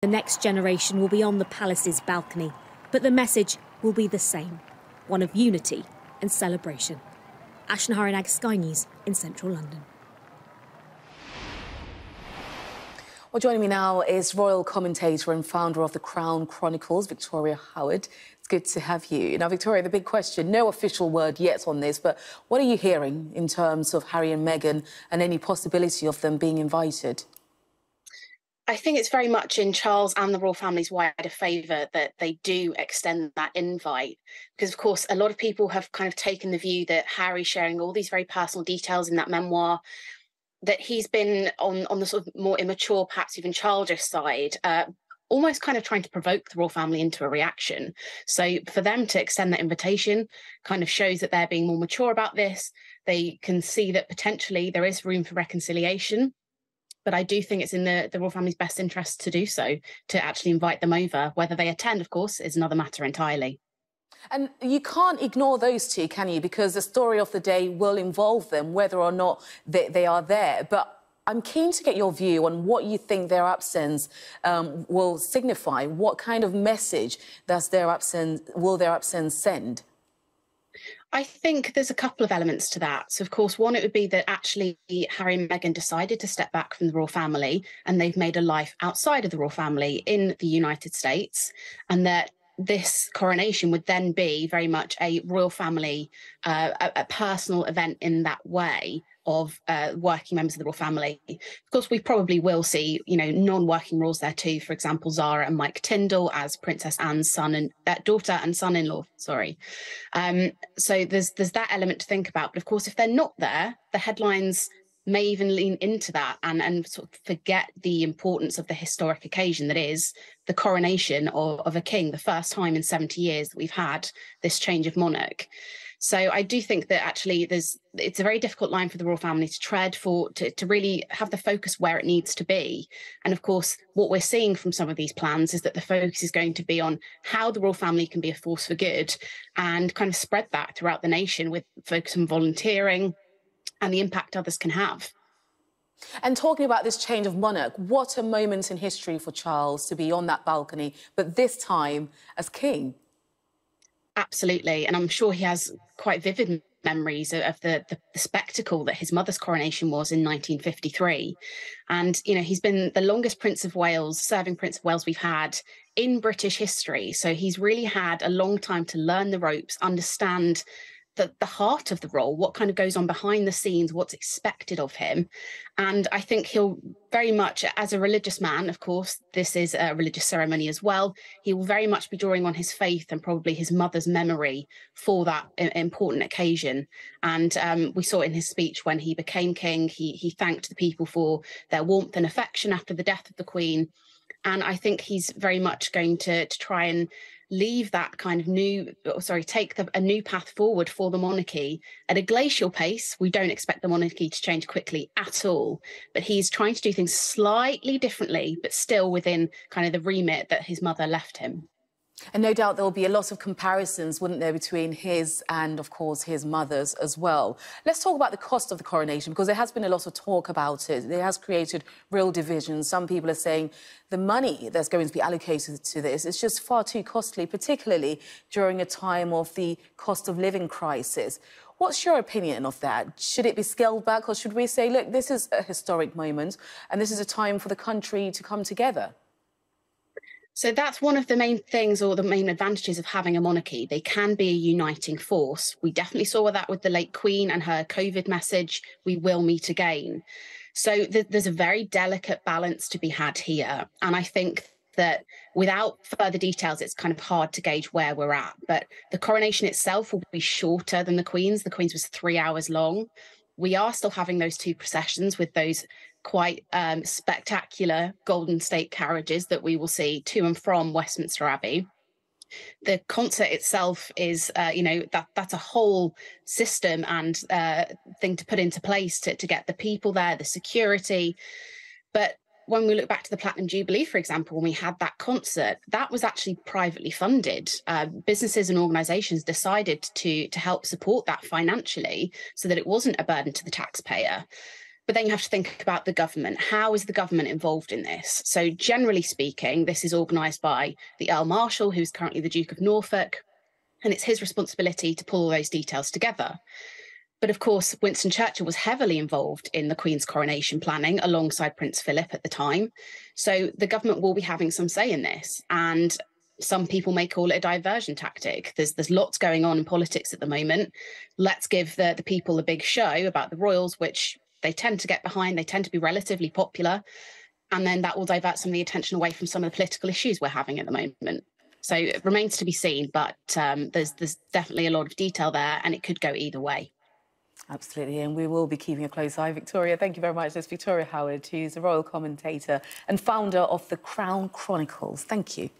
The next generation will be on the palace's balcony, but the message will be the same, one of unity and celebration. Ashna Harinag, Sky News in central London. Well, joining me now is royal commentator and founder of the Crown Chronicles, Victoria Howard. It's good to have you. Now, Victoria, the big question, no official word yet on this, but what are you hearing in terms of Harry and Meghan and any possibility of them being invited? I think it's very much in Charles and the royal family's wider favour that they do extend that invite, because, of course, a lot of people have kind of taken the view that Harry sharing all these very personal details in that memoir, that he's been on the sort of more immature, perhaps even childish side, almost kind of trying to provoke the royal family into a reaction. So for them to extend that invitation kind of shows that they're being more mature about this. They can see that potentially there is room for reconciliation. But I do think it's in the royal family's best interest to do so, to actually invite them over. Whether they attend, of course, is another matter entirely. And you can't ignore those two, can you? Because the story of the day will involve them, whether or not they are there. But I'm keen to get your view on what you think their absence will signify. What kind of message will their absence send? I think there's a couple of elements to that. So, of course, one, it would be that actually Harry and Meghan decided to step back from the royal family and they've made a life outside of the royal family in the United States, and that this coronation would then be very much a royal family, a personal event in that way of working members of the royal family. Of course, we probably will see, non-working royals there too. For example, Zara and Mike Tyndall as Princess Anne's daughter and son-in-law. Sorry. So there's that element to think about. But of course, if they're not there, the headlines may even lean into that and sort of forget the importance of the historic occasion that is the coronation of a king, the first time in 70 years that we've had this change of monarch. So I do think that actually it's a very difficult line for the royal family to tread, to really have the focus where it needs to be. And of course, what we're seeing from some of these plans is that the focus is going to be on how the royal family can be a force for good and kind of spread that throughout the nation with focus on volunteering and the impact others can have. And talking about this change of monarch, what a moment in history for Charles to be on that balcony, but this time as king. Absolutely. And I'm sure he has quite vivid memories of the spectacle that his mother's coronation was in 1953. And, he's been the longest serving Prince of Wales we've had in British history. So he's really had a long time to learn the ropes, understand the heart of the role, what kind of goes on behind the scenes, what's expected of him. And I think he'll very much, as a religious man, of course, this is a religious ceremony as well, he will very much be drawing on his faith and probably his mother's memory for that important occasion. And we saw it in his speech when he became king. He thanked the people for their warmth and affection after the death of the Queen. And I think he's very much going to try and leave that kind of take a new path forward for the monarchy at a glacial pace. We don't expect the monarchy to change quickly at all, but he's trying to do things slightly differently, but still within kind of the remit that his mother left him. And no doubt there will be a lot of comparisons, wouldn't there, between his and, of course, his mother's as well. Let's talk about the cost of the coronation, because there has been a lot of talk about it. It has created real divisions. Some people are saying the money that's going to be allocated to this is just far too costly, particularly during a time of the cost of living crisis. What's your opinion of that? Should it be scaled back, or should we say, look, this is a historic moment and this is a time for the country to come together? So that's one of the main things, or the main advantages of having a monarchy. They can be a uniting force. We definitely saw that with the late Queen and her COVID message, we will meet again. So there's a very delicate balance to be had here. And I think that without further details, it's kind of hard to gauge where we're at. But the coronation itself will be shorter than the Queen's. The Queen's was 3 hours long. We are still having those two processions with those quite spectacular Golden State carriages that we will see to and from Westminster Abbey. The concert itself is, that's a whole system and thing to put into place to get the people there, the security. But when we look back to the Platinum Jubilee, for example, when we had that concert, that was actually privately funded. Businesses and organisations decided to help support that financially so that it wasn't a burden to the taxpayer. But then you have to think about the government. How is the government involved in this? So generally speaking, this is organised by the Earl Marshal, who's currently the Duke of Norfolk, and it's his responsibility to pull all those details together. But of course, Winston Churchill was heavily involved in the Queen's coronation planning alongside Prince Philip at the time. So the government will be having some say in this. And some people may call it a diversion tactic. There's lots going on in politics at the moment. Let's give the people a big show about the royals, which they tend to get behind. They tend to be relatively popular. And then that will divert some of the attention away from some of the political issues we're having at the moment. So it remains to be seen, but there's definitely a lot of detail there, and it could go either way. Absolutely, and we will be keeping a close eye. Victoria, thank you very much. That's Victoria Howard, who's a royal commentator and founder of the Crown Chronicles. Thank you.